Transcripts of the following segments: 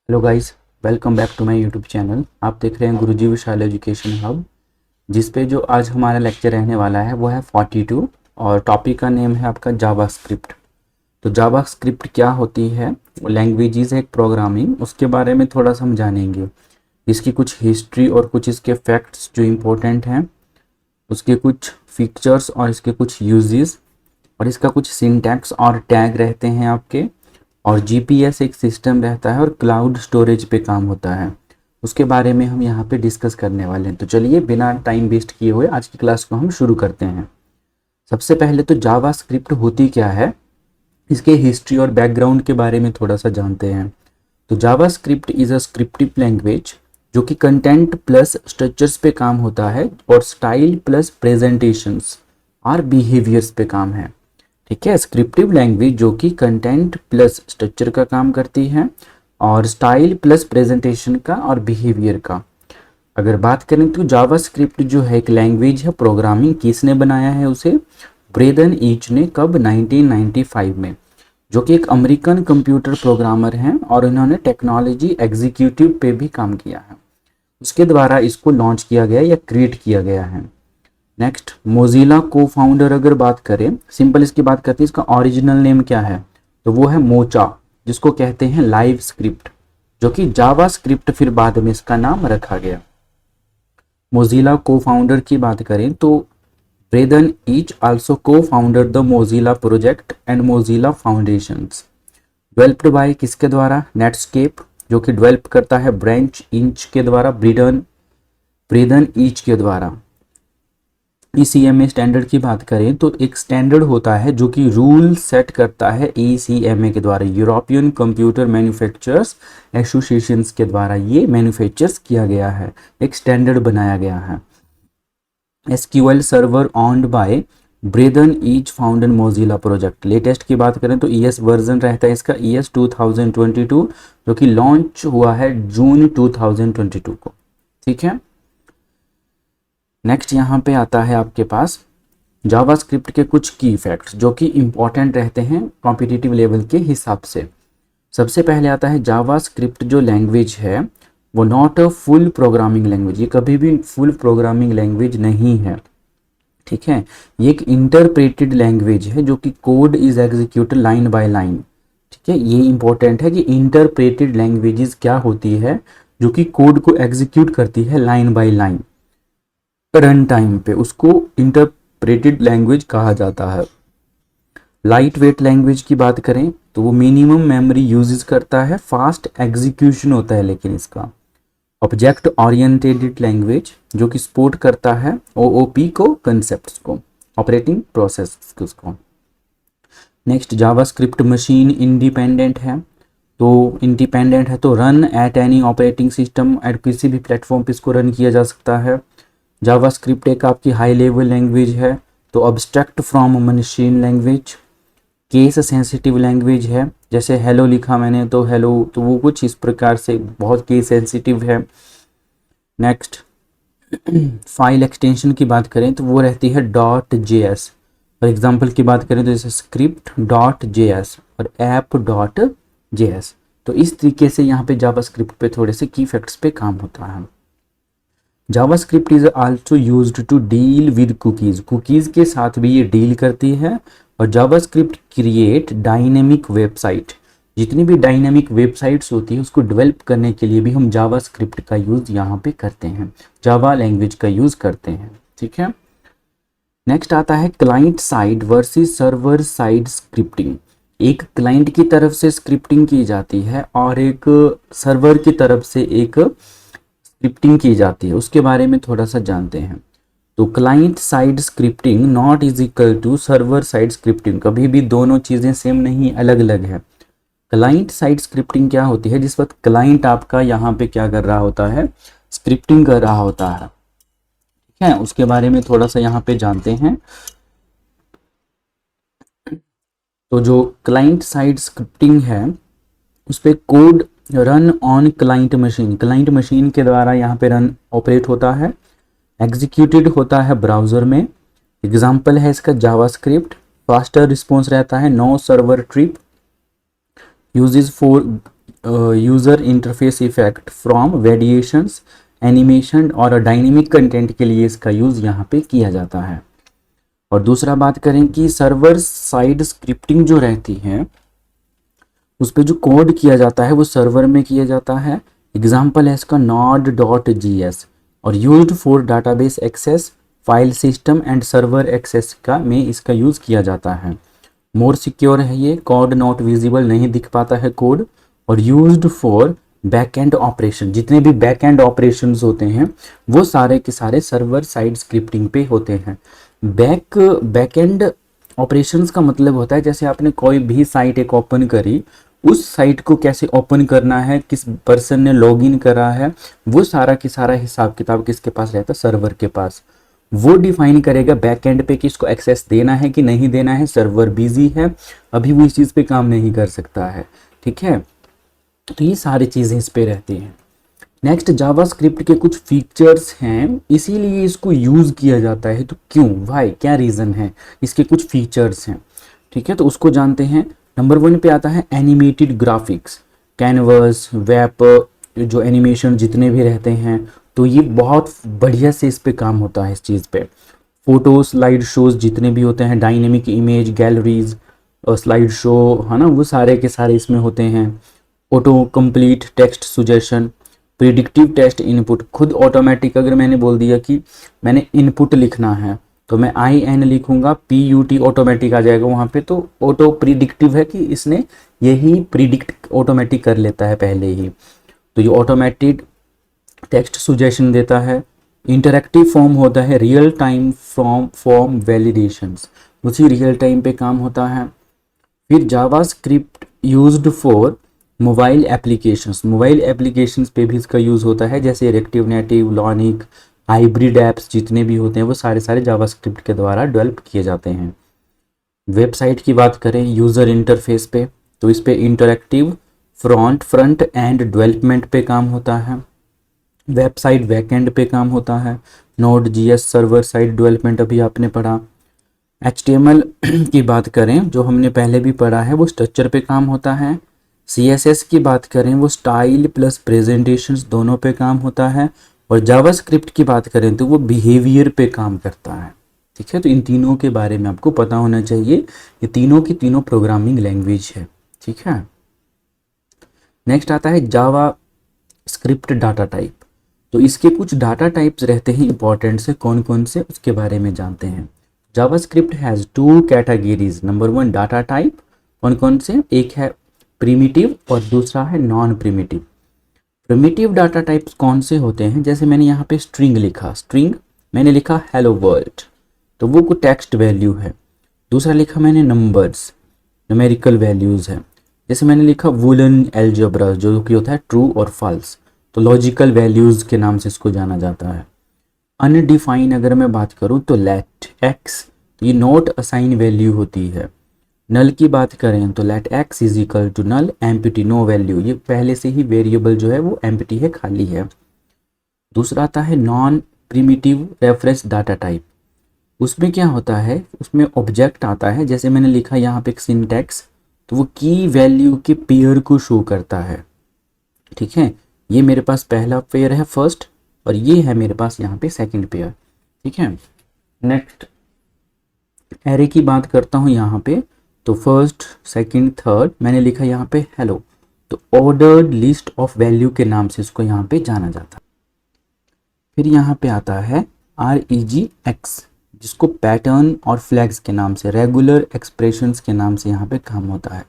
Hello guys, welcome back to my YouTube channel. आप देख रहे हैं गुरुजी विशाल एजुकेशन हब, जिस पे जो आज हमारा लेक्चर रहने वाला है वो है 42 और टॉपिक का नेम है आपका जावास्क्रिप्ट। तो जावास्क्रिप्ट क्या होती है, लैंग्वेजेस है एक प्रोग्रामिंग, उसके बारे में थोड़ा सा हम जानेंगे। इसकी कुछ हिस्ट्री और कुछ इसके फैक्ट्स जो इम्पोर्टेंट हैं, उसके कुछ फीचर्स और इसके कुछ यूजेस, और इसका कुछ सिंटैक्स और टैग रहते हैं आपके, और जीपीएस एक सिस्टम रहता है और क्लाउड स्टोरेज पे काम होता है। उसके बारे में हम यहाँ पे डिस्कस करने वाले हैं। तो चलिए बिना टाइम वेस्ट किए हुए आज की क्लास को हम शुरू करते हैं। सबसे पहले तो जावा स्क्रिप्ट होती क्या है, इसके हिस्ट्री और बैकग्राउंड के बारे में थोड़ा सा जानते हैं। तो जावा script is a scriptive language जो कि कंटेंट प्लस स्ट्रक्चर्स पे काम होता है और स्टाइल प्लस प्रेजेंटेशंस और बिहेवियर्स पे काम है। ठीक है, स्क्रिप्टिव लैंग्वेज जो कि कंटेंट प्लस स्ट्रक्चर का काम करती है और स्टाइल प्लस प्रेजेंटेशन का और बिहेवियर का। अगर बात करें तो जावा स्क्रिप्ट जो है एक लैंग्वेज है, प्रोग्रामिंग किसने बनाया है उसे, ब्रेदन ईच ने। कब? 1995 में, जो कि एक अमेरिकन कंप्यूटर प्रोग्रामर हैं और इन्होंने टेक्नोलॉजी एग्जीक्यूटिव पे भी काम किया है। उसके द्वारा इसको लॉन्च किया गया या क्रिएट किया गया है। नेक्स्ट, मोजिला को फाउंडर अगर बात करें, सिंपल इसकी बात करते हैं, इसका ओरिजिनल नेम क्या है, तो वो है मोचा, जिसको कहते हैं लाइव स्क्रिप्ट, जो कि जावा स्क्रिप्ट फिर बाद में इसका नाम रखा गया। मोजिला को फाउंडर की बात करें तो ब्रेदन ईच आल्सो को founder the Mozilla project and Mozilla foundations. Developed by किसके द्वारा? नेटस्केप, जो कि डेवलप करता है ब्रांच इंच के द्वारा, ब्रेदन ईच के द्वारा। ईसीएमए स्टैंडर्ड की बात करें तो एक स्टैंडर्ड होता है जो कि रूल सेट करता है ईसीएमए के द्वारा, यूरोपियन कंप्यूटर मैन्युफैक्चरर्स एसोसिएशंस के द्वारा ये मैन्युफैक्चर्स किया गया है, एक स्टैंडर्ड बनाया गया है। SQL server owned by Brendan Eich founder Mozilla project. Latest की बात करें तो ईएस वर्जन रहता है इसका ईएस 2022, जो कि लॉन्च हुआ है जून 2022 को। ठीक है, नेक्स्ट यहाँ पे आता है आपके पास जावास्क्रिप्ट के कुछ की फैक्ट्स जो कि इंपॉर्टेंट रहते हैं कॉम्पिटिटिव लेवल के हिसाब से। सबसे पहले आता है जावास्क्रिप्ट जो लैंग्वेज है वो not a full programming language, ये कभी भी फुल प्रोग्रामिंग लैंग्वेज नहीं है। ठीक है, ये एक इंटरप्रेटेड लैंग्वेज है जो कि code is executed line by line. ठीक है, ये इंपॉर्टेंट है कि इंटरप्रेटेड लैंग्वेजेस क्या होती है, जो कि कोड को एग्जीक्यूट करती है line by line run time पे, उसको इंटरप्रेटेड लैंग्वेज कहा जाता है। लाइट वेट लैंग्वेज की बात करें तो वो मिनिमम मेमोरी यूजेस करता है, फास्ट एग्जीक्यूशन होता है लेकिन इसका। ऑब्जेक्ट ओरिएंटेड लैंग्वेज जो कि सपोर्ट करता है ओओपी को, कंसेप्ट्स को, ऑपरेटिंग प्रोसेस को। नेक्स्ट, जावास्क्रिप्ट मशीन इंडिपेंडेंट है। तो इंडिपेंडेंट है तो run at any operating system, at किसी भी प्लेटफॉर्म पे इसको रन किया जा सकता है। जावास्क्रिप्ट एक आपकी हाई लेवल लैंग्वेज है, तो abstract from machine language, case sensitive language है। जैसे हेलो लिखा मैंने तो हेलो, तो वो कुछ इस प्रकार से बहुत केस सेंसिटिव है। नेक्स्ट, फाइल एक्सटेंशन की बात करें तो वो रहती है dot J S. For example की बात करें तो जैसे स्क्रिप्ट डॉट जे एस और ऐप डॉट जे एस। तो इस तरीके से यहाँ पे जावास्क्रिप्ट पे थोड़े से की फैक्ट्स पे काम होता है। JavaScript is also used to deal with cookies, cookies के साथ भी ये डील करती है। और जावास्क्रिप्ट क्रिएट डायनेमिक वेबसाइट, जितनी भी डायनेमिक वेबसाइट्स होती है उसको डेवलप करने के लिए भी हम जावास्क्रिप्ट का यूज़ यहाँ पे करते हैं, जावा लैंग्वेज का यूज़ करते हैं। ठीक है, नेक्स्ट आता है client side versus server side scripting. एक क्लाइंट की तरफ से स्क्रिप्टिंग की जाती है और एक सर्वर की तरफ से एक स्क्रिप्टिंग की जाती है, उसके बारे में थोड़ा सा जानते हैं। तो client side scripting not is equal to server side scripting, कभी भी दोनों चीज़ें सेम नहीं, अलग अलग है। क्लाइंट साइड स्क्रिप्टिंग क्या होती है, जिस वक्त क्लाइंट आपका यहाँ पे क्या कर रहा होता है, स्क्रिप्टिंग कर रहा होता है। ठीक है, उसके बारे में थोड़ा सा यहाँ पे जानते हैं। तो जो क्लाइंट साइड स्क्रिप्टिंग है उस पर code run on client machine के द्वारा यहाँ पे रन ऑपरेट होता है, एग्जीक्यूटेड होता है ब्राउज़र में। एग्जाम्पल है इसका जावास्क्रिप्ट, फास्टर रिस्पॉन्स रहता है, no server trip, uses for user interface effect from variations, animation और डायनेमिक कंटेंट के लिए इसका यूज़ यहाँ पे किया जाता है। और दूसरा बात करें कि सर्वर साइड स्क्रिप्टिंग जो रहती है उस पर जो कोड किया जाता है वो सर्वर में किया जाता है। एग्जाम्पल है इसका node.js और used for database access, file system and server access का में इसका यूज़ किया जाता है। मोर सिक्योर है ये, कोड नॉट विजिबल, नहीं दिख पाता है कोड। और used for back and operation, जितने भी बैक एंड ऑपरेशंस होते हैं वो सारे के सारे सर्वर साइड स्क्रिप्टिंग पे होते हैं। बैक एंड ऑपरेशंस का मतलब होता है जैसे आपने कोई भी साइट एक ओपन करी, उस साइट को कैसे ओपन करना है, किस पर्सन ने लॉगिन करा है, वो सारा की सारा हिसाब किताब किसके पास रहता है, सर्वर के पास। वो डिफाइन करेगा बैक एंड पे कि इसको एक्सेस देना है कि नहीं देना है। सर्वर बिजी है, अभी वो इस चीज़ पे काम नहीं कर सकता है, ठीक है। तो ये सारी चीज़ें इस पे रहती हैं। नेक्स्ट, जावास्क्रिप्ट के कुछ फीचर्स हैं, इसीलिए इसको यूज़ किया जाता है। तो क्यों, वाई, क्या रीज़न है, इसके कुछ फीचर्स हैं, ठीक है। तो उसको जानते हैं। नंबर 1 पे आता है एनिमेटेड ग्राफिक्स, कैनवस, वेब, जो एनिमेशन जितने भी रहते हैं, तो ये बहुत बढ़िया से इस पे काम होता है इस चीज़ पे। फोटो, स्लाइड शोज जितने भी होते हैं, डायनेमिक इमेज गैलरीज और स्लाइड शो, है ना, वो सारे के सारे इसमें होते हैं। Auto complete text suggestion, predictive test input, खुद ऑटोमेटिक, अगर मैंने बोल दिया कि मैंने इनपुट लिखना है तो मैं IN लिखूंगा, PUT ऑटोमेटिक आ जाएगा वहाँ पे। तो ऑटो प्रिडिक्टिव है कि इसने यही प्रिडिक्ट ऑटोमेटिक कर लेता है पहले ही। तो ये ऑटोमेटिक टेक्स्ट सुजेशन देता है। इंटरैक्टिव फॉर्म होता है, रियल टाइम फॉर्म वैलिडेशंस, उसी रियल टाइम पे काम होता है। फिर JavaScript used for mobile applications, mobile applications पे भी इसका यूज़ होता है, जैसे रिएक्टिव नेटिव, लॉनिक, हाइब्रिड ऐप्स जितने भी होते हैं वो सारे सारे जावास्क्रिप्ट के द्वारा डेवलप किए जाते हैं। वेबसाइट की बात करें यूज़र इंटरफेस पे, तो इस पे इंटरैक्टिव फ्रंट एंड डेवलपमेंट पे काम होता है। वेबसाइट बैकएंड पे काम होता है। Node.js सर्वर साइड डेवलपमेंट अभी आपने पढ़ा। HTML की बात करें, जो हमने पहले भी पढ़ा है, वो स्ट्रक्चर पे काम होता है। CSS की बात करें, वो स्टाइल प्लस प्रेजेंटेशंस दोनों पे काम होता है। और जावास्क्रिप्ट की बात करें तो वो बिहेवियर पे काम करता है, ठीक है। तो इन तीनों के बारे में आपको पता होना चाहिए, ये तीनों की तीनों प्रोग्रामिंग लैंग्वेज है, ठीक है। नेक्स्ट आता है जावा स्क्रिप्ट डाटा टाइप। तो इसके कुछ डाटा टाइप्स रहते हैं इंपॉर्टेंट से, कौन कौन से उसके बारे में जानते हैं। JavaScript has 2 categories. Number 1 data type, कौन कौन से, एक है प्रिमिटिव और दूसरा है non primitive. Primitive data types कौन से होते हैं, जैसे मैंने यहाँ पे स्ट्रिंग लिखा, स्ट्रिंग मैंने लिखा हेलो वर्ल्ड, तो वो कोई टेक्स्ट वैल्यू है। दूसरा लिखा मैंने नंबर्स, न्यूमेरिकल वैल्यूज़ है। जैसे मैंने लिखा वुलन एल्जेब्रा, जो कि होता है ट्रू और फॉल्स, तो लॉजिकल वैल्यूज़ के नाम से इसको जाना जाता है। अनडिफाइन अगर मैं बात करूँ तो लेट एक्स, तो ये नॉट असाइन वैल्यू होती है। नल की बात करें तो let x is equal to null, empty no value, ये पहले से ही वेरिएबल जो है वो एम्प्टी है, खाली है। दूसरा आता है non primitive reference data type. उसमें क्या होता है, उसमें ऑब्जेक्ट आता है, जैसे मैंने लिखा यहाँ पे एक सिंटैक्स, तो वो की वैल्यू के पेयर को शो करता है, ठीक है। ये मेरे पास पहला पेयर है फर्स्ट, और ये है मेरे पास यहाँ पे सेकंड पेयर, ठीक है। नेक्स्ट एरे की बात करता हूँ यहाँ पे, तो फर्स्ट सेकंड थर्ड मैंने लिखा यहाँ पे हेलो, तो ऑर्डर्ड लिस्ट ऑफ वैल्यू के नाम से इसको यहाँ पे जाना जाता है। फिर यहाँ पे आता है REGX, जिसको पैटर्न और फ्लैग्स के नाम से, रेगुलर एक्सप्रेशंस के नाम से यहाँ पे काम होता है।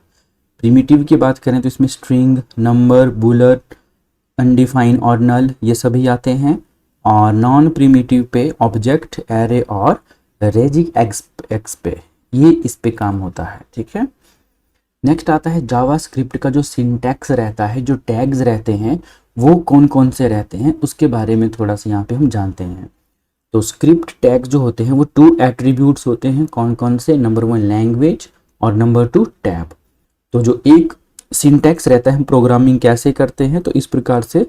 प्रिमिटिव की बात करें तो इसमें स्ट्रिंग, नंबर, बुलर, अनडिफाइन और नल, ये सभी आते हैं। और नॉन प्रिमिटिव पे ऑब्जेक्ट, एरे और रेजिक एक्स पे, ये इस पे काम होता है, ठीक है। नेक्स्ट आता है जावास्क्रिप्ट का जो सिंटैक्स रहता है, जो टैग्स रहते हैं वो कौन कौन से रहते हैं, उसके बारे में थोड़ा सा यहाँ पे हम जानते हैं। तो स्क्रिप्ट टैग्स जो होते हैं वो 2 एट्रीब्यूट्स होते हैं, कौन कौन से, नंबर 1 लैंग्वेज और नंबर 2 टैब। तो जो एक सिंटैक्स रहता है, हम प्रोग्रामिंग कैसे करते हैं, तो इस प्रकार से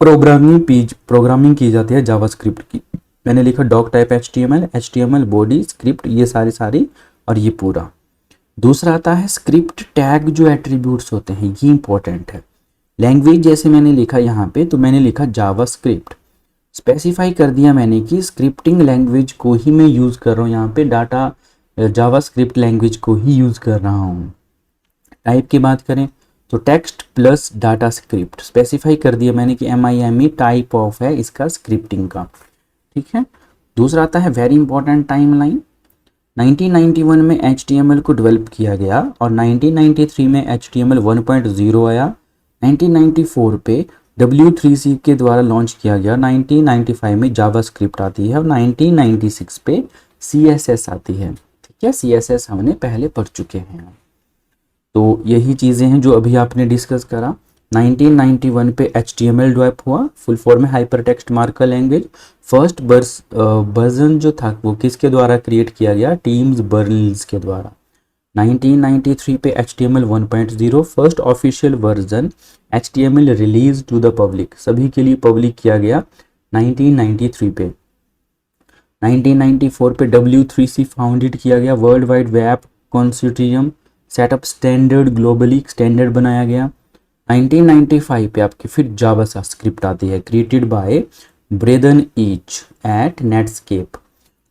प्रोग्रामिंग की जाती है जावास्क्रिप्ट की। मैंने लिखा doc type HTML body script, ये सारी और ये पूरा। दूसरा आता है स्क्रिप्ट टैग, जो एट्रीब्यूट्स होते हैं, ये इंपॉर्टेंट है। लैंग्वेज जैसे मैंने लिखा यहाँ पे, तो मैंने लिखा जावास्क्रिप्ट, स्पेसिफाई कर दिया मैंने कि स्क्रिप्टिंग लैंग्वेज को ही मैं यूज़ कर रहा हूँ यहाँ पे, डाटा जावास्क्रिप्ट लैंग्वेज को ही यूज़ कर रहा हूँ। टाइप की बात करें तो text plus data script specify कर दिया मैंने कि MIME टाइप ऑफ है इसका स्क्रिप्टिंग का, ठीक है। दूसरा आता है वेरी इंपॉर्टेंट टाइमलाइन। 1991 में HTML को डेवलप किया गया और 1993 में HTML 1.0 आया। 1994 पे W3C के द्वारा लॉन्च किया गया। 1995 में जावास्क्रिप्ट आती है और 1996 पे CSS आती है, ठीक है। CSS हमने पहले पढ़ चुके हैं। तो यही चीज़ें हैं जो अभी आपने डिस्कस करा। 1991 पे HTML डेवलप हुआ, फुल फॉर्म है hypertext markup language. First version जो था वो किसके द्वारा क्रिएट किया गया, टीम्स बर्नर्स के द्वारा। 1993 पे HTML 1.0 first official version HTML release to the public, सभी के लिए पब्लिक किया गया 1993 पे। 1994 पे W3C फाउंडेड किया गया, world wide web consortium set up standard, globally standard बनाया गया। 1995 पे आपकी फिर जावास्क्रिप्ट आती है, created by Brendan Eich at Netscape,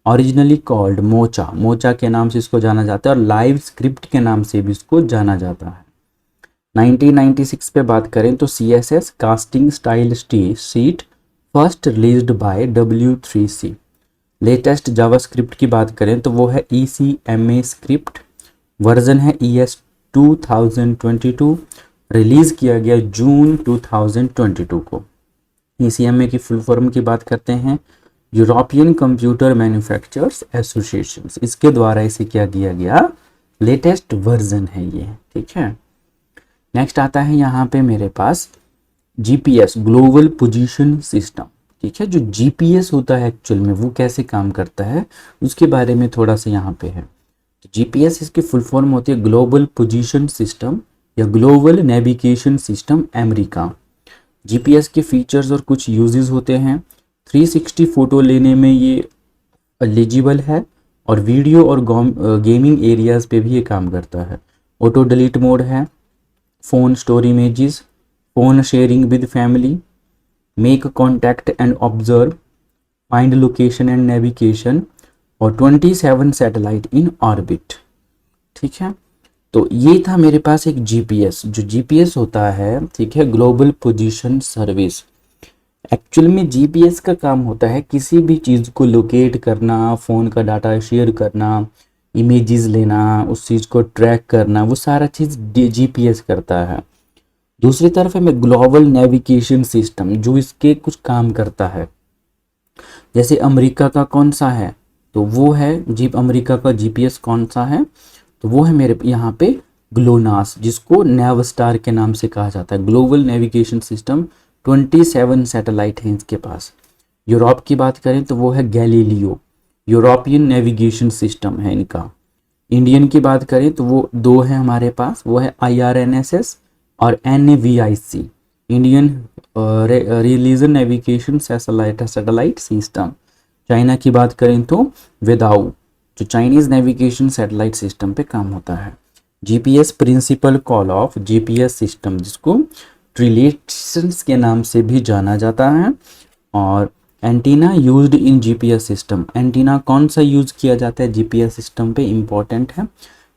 originally called Mocha, Mocha के नाम से इसको जाना जाता है और लाइव स्क्रिप्ट के नाम से भी इसको जाना जाता है। 1996 पे बात करें तो CSS casting style sheet first released by W3C। Latest JavaScript की बात करें तो वो है ECMA स्क्रिप्ट, वर्जन है ES 2022, रिलीज किया गया जून 2022 को। ECMA की फुल फॉर्म की बात करते हैं यूरोपियन कंप्यूटर मैन्युफैक्चरर्स एसोसिएशन, इसके द्वारा इसे क्या किया गया, लेटेस्ट वर्जन है ये, ठीक है। नेक्स्ट आता है यहाँ पे मेरे पास GPS ग्लोबल पोजीशन सिस्टम, ठीक है। जो GPS होता है एक्चुअल में वो कैसे काम करता है उसके बारे में थोड़ा सा यहाँ पे है। GPS इसकी फुल फॉर्म होती है ग्लोबल पोजीशन सिस्टम या global navigation system America. GPS के फीचर्स और कुछ यूजेस होते हैं। 360 फोटो लेने में ये एलिजिबल है और वीडियो और गेमिंग एरियाज पे भी ये काम करता है। ऑटो डिलीट मोड है, phone store images, phone sharing with family, make contact and observe, find location and navigation और 27 सैटेलाइट इन ऑर्बिट, ठीक है। तो ये था मेरे पास एक GPS। जो GPS होता है, ठीक है, ग्लोबल पोजीशन सर्विस। एक्चुअल में GPS का काम होता है किसी भी चीज़ को लोकेट करना, फ़ोन का डाटा शेयर करना, इमेजेस लेना, उस चीज़ को ट्रैक करना, वो सारा चीज़ GPS करता है। दूसरी तरफ है मैं ग्लोबल नेविगेशन सिस्टम जो इसके कुछ काम करता है। जैसे अमेरिका का कौन सा है, तो वो है अमेरिका का GPS कौन सा है, तो वो है मेरे यहाँ पे ग्लोनास, जिसको नेवस्टार के नाम से कहा जाता है। ग्लोबल नेविगेशन सिस्टम 27 सैटेलाइट हैं इसके पास। यूरोप की बात करें तो वो है गैलीलियो, यूरोपियन नेविगेशन सिस्टम है इनका। इंडियन की बात करें तो वो दो है हमारे पास, वो है IRNSS और NAVIC, Indian religion navigation satellite system. China की बात करें तो वेदाऊ, जो चाइनीज नेविगेशन सैटेलाइट सिस्टम पे काम होता है। GPS principle call of GPS system, जिसको ट्रिलेशंस के नाम से भी जाना जाता है। और antenna used in GPS system, antenna कौन सा यूज किया जाता है GPS सिस्टम पे, इंपॉर्टेंट है,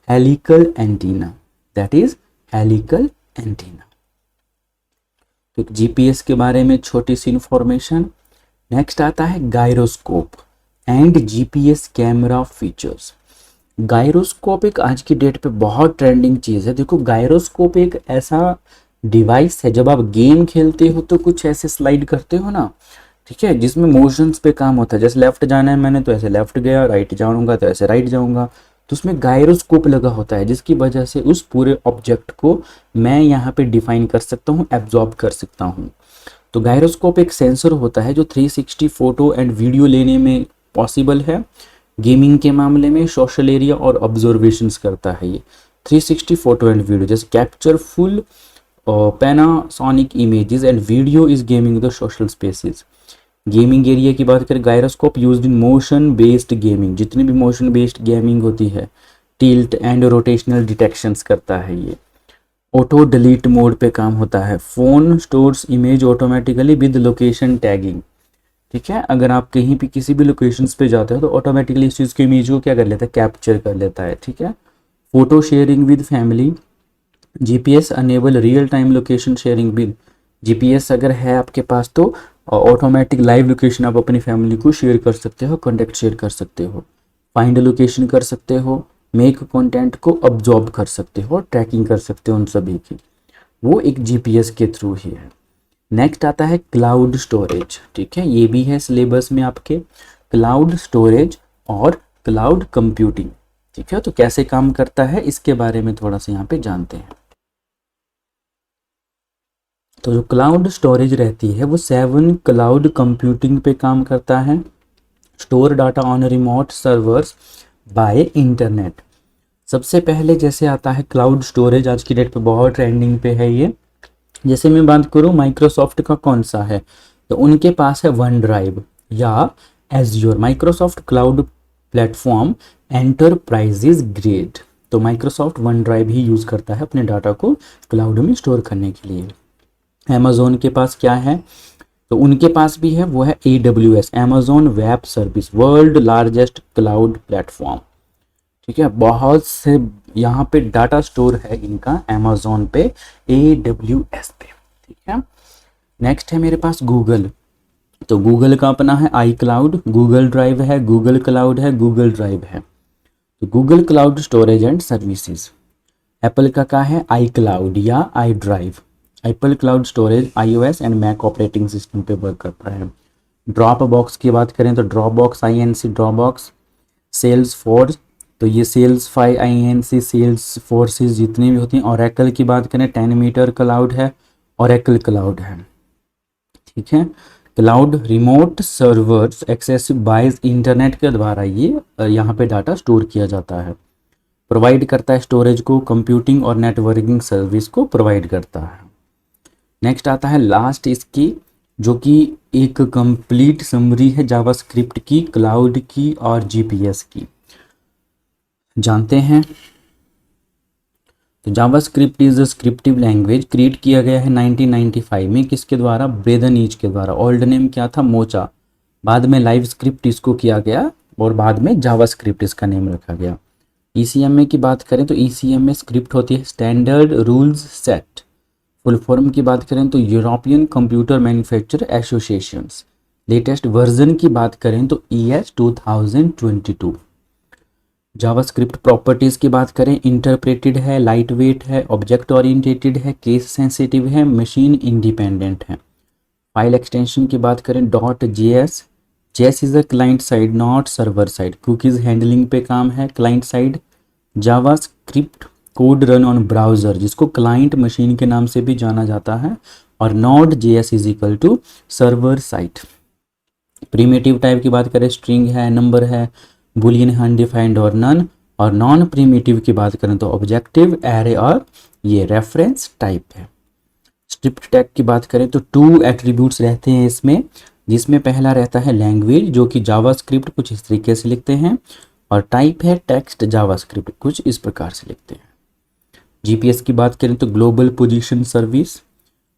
helical antenna, that is helical antenna. तो GPS के बारे में छोटी सी इंफॉर्मेशन। नेक्स्ट आता है gyroscope and GPS camera features. Gyroscope एक आज की डेट पे बहुत ट्रेंडिंग चीज़ है। देखो, गायरोस्कोप एक ऐसा डिवाइस है, जब आप गेम खेलते हो तो कुछ ऐसे स्लाइड करते हो ना, ठीक है, जिसमें मोशंस पे काम होता है। जैसे लेफ्ट जाना है मैंने तो ऐसे लेफ्ट गया, राइट जाऊंगा तो ऐसे राइट जाऊंगा, तो उसमें गायरोस्कोप लगा होता है, जिसकी वजह से उस पूरे ऑब्जेक्ट को मैं यहाँ पे डिफाइन कर सकता हूँ, एब्जॉर्ब कर सकता हूँ। तो गायरोस्कोप एक सेंसर होता है जो 360 फोटो एंड वीडियो लेने में पॉसिबल है। गेमिंग के मामले में सोशल एरिया और ऑब्जर्वेशंस करता है ये 360 फोटो एंड वीडियो, जैसे capture full Panasonic images and video is gaming the social spaces. Gaming area की बात करें, gyroscope used in motion based gaming, जितनी भी मोशन बेस्ड गेमिंग होती है, टिल्ट एंड रोटेशनल डिटेक्शंस करता है ये। ऑटो डिलीट मोड पे काम होता है। Phone stores image automatically with location tagging. ठीक है, अगर आप कहीं भी किसी भी लोकेशंस पे जाते हो तो ऑटोमेटिकली इस चीज़ की इमेज को क्या कर लेता है, कैप्चर कर लेता है। ठीक है, photo sharing with family, GPS enable real time location sharing with, GPS अगर है आपके पास तो ऑटोमेटिक लाइव लोकेशन आप अपनी फैमिली को शेयर कर सकते हो, कॉन्टेक्ट शेयर कर सकते हो, फाइंड लोकेशन कर सकते हो, मेक कंटेंट को अब्जॉर्ब कर सकते हो, ट्रैकिंग कर सकते हो उन सभी की, वो एक जीपीएस के थ्रू ही है। नेक्स्ट आता है क्लाउड स्टोरेज। ठीक है, ये भी है सिलेबस में आपके, क्लाउड स्टोरेज और क्लाउड कंप्यूटिंग। ठीक है, तो कैसे काम करता है इसके बारे में थोड़ा सा यहाँ पे जानते हैं। तो जो क्लाउड स्टोरेज रहती है वो 7 क्लाउड कंप्यूटिंग पे काम करता है। Store data on remote servers by internet. सबसे पहले जैसे आता है क्लाउड स्टोरेज, आज की डेट पे बहुत ट्रेंडिंग पे है ये। जैसे मैं बात करूँ माइक्रोसॉफ्ट का कौन सा है, तो उनके पास है वन ड्राइव या azure, Microsoft cloud platform enterprises grade. तो माइक्रोसॉफ्ट वन ड्राइव ही यूज़ करता है अपने डाटा को क्लाउड में स्टोर करने के लिए। अमेजोन के पास क्या है, तो उनके पास भी है, वो है AWS, Amazon web service, world largest cloud platform. ठीक है, बहुत से यहाँ पे डाटा स्टोर है इनका अमेजोन पे, AWS पे। ठीक है, नेक्स्ट है मेरे पास गूगल। तो गूगल का अपना है आई क्लाउड, गूगल ड्राइव है, गूगल क्लाउड है, गूगल ड्राइव है। तो Google cloud storage and services. Apple का क्या है, आई क्लाउड या iDrive. Apple cloud storage iOS and Mac operating system पे वर्क करता है। ड्रॉप बॉक्स की बात करें तो Dropbox INC Dropbox, Salesforce, तो ये सेल्स 5 INC सेल्स फोर्सेस जितनी भी होती हैं। ओरेकल की बात करें 10 मीटर क्लाउड है, ओरेकल क्लाउड है। ठीक है, cloud remote servers accessed by internet के द्वारा ये यहाँ पे डाटा स्टोर किया जाता है। प्रोवाइड करता है स्टोरेज को, कंप्यूटिंग और नेटवर्किंग सर्विस को प्रोवाइड करता है। नेक्स्ट आता है लास्ट इसकी, जो कि एक कंप्लीट समरी है जावास्क्रिप्ट की, क्लाउड की और जीपीएस की। जानते हैं, तो JavaScript is a scriptive language, create किया गया है 1995 में, किसके द्वारा, ब्रेदन ईच के द्वारा। ओल्ड नेम क्या था, मोचा, बाद में लाइव स्क्रिप्ट इसको किया गया और बाद में जावास्क्रिप्ट इसका नेम रखा गया। ECMA की बात करें तो ECMA स्क्रिप्ट होती है standard rules set. Full form की बात करें तो European computer manufacture associations. Latest version की बात करें तो ES 2022। जावास्क्रिप्ट प्रॉपर्टीज़ की बात करें, इंटरप्रेटेड है, लाइट वेट है, ऑब्जेक्ट ओरिएंटेटेड है, केस सेंसिटिव है, मशीन इंडिपेंडेंट है। फाइल एक्सटेंशन की बात करें .js, JS is a client side not server side, cookies handling पे काम है client side. JavaScript code run on browser, जिसको क्लाइंट मशीन के नाम से भी जाना जाता है, और not JS is equal to server side. Primitive type की बात करें, स्ट्रिंग है, नंबर है, बुलियन है, अनडिफाइंड और नन। और नॉन प्रीमेटिव की बात करें तो ऑब्जेक्टिव, एरे और ये रेफरेंस टाइप है। स्क्रिप्ट टैग की बात करें तो 2 एट्रीब्यूट्स रहते हैं इसमें, जिसमें पहला रहता है लैंग्वेज, जो कि जावास्क्रिप्ट कुछ इस तरीके से लिखते हैं, और टाइप है टेक्स्ट, जावास्क्रिप्ट कुछ इस प्रकार से लिखते हैं। जीपीएस की बात करें तो ग्लोबल पोजीशन सर्विस।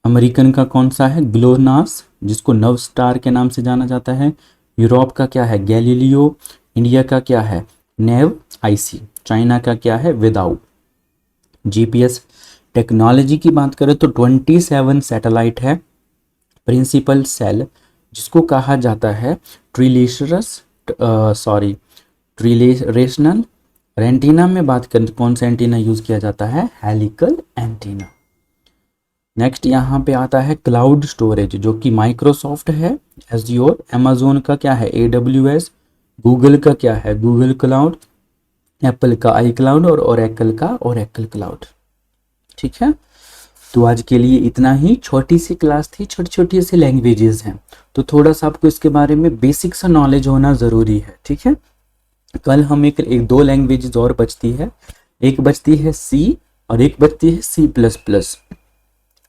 अमेरिकन का कौन सा है, ग्लोनास, जिसको नव स्टार के नाम से जाना जाता है। यूरोप का क्या है, गैलीलियो। इंडिया का क्या है, नेव IC। चाइना का क्या है, विदाउ। जीपीएस टेक्नोलॉजी की बात करें तो 27 सैटेलाइट है। प्रिंसिपल सेल, जिसको कहा जाता है ट्रिलेशनल। एंटीना में बात करें तो कौन सा एंटीना यूज किया जाता है, हेलिकल एंटीना। नेक्स्ट यहाँ पे आता है क्लाउड स्टोरेज, जो कि माइक्रोसॉफ्ट है एज्योर, अमेजोन का क्या है AWS, गूगल का क्या है गूगल क्लाउड, एप्पल का आई क्लाउड और ओरेकल का ओरेकल क्लाउड। ठीक है, तो आज के लिए इतना ही, छोटी सी क्लास थी, छोटी छोटी सी लैंग्वेजेस हैं, तो थोड़ा सा आपको इसके बारे में बेसिक सा नॉलेज होना ज़रूरी है। ठीक है, कल हम एक 2 लैंग्वेजेस और बचती है, एक बचती है C और एक बचती है C++।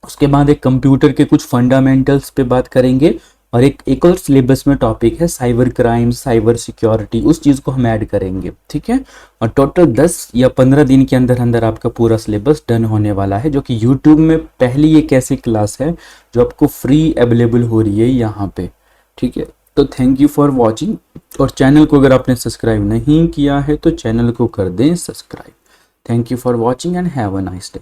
उसके बाद एक कंप्यूटर के कुछ फंडामेंटल्स पे बात करेंगे और एक और सिलेबस में टॉपिक है साइबर क्राइम, साइबर सिक्योरिटी, उस चीज़ को हम ऐड करेंगे, ठीक है। और टोटल 10 या 15 दिन के अंदर अंदर आपका पूरा सिलेबस डन होने वाला है, जो कि यूट्यूब में पहली एक ऐसी क्लास है जो आपको फ्री अवेलेबल हो रही है यहाँ पे, ठीक है। तो थैंक यू फॉर वॉचिंग, और चैनल को अगर आपने सब्सक्राइब नहीं किया है तो चैनल को कर दें subscribe. Thank you for watching and have a nice day.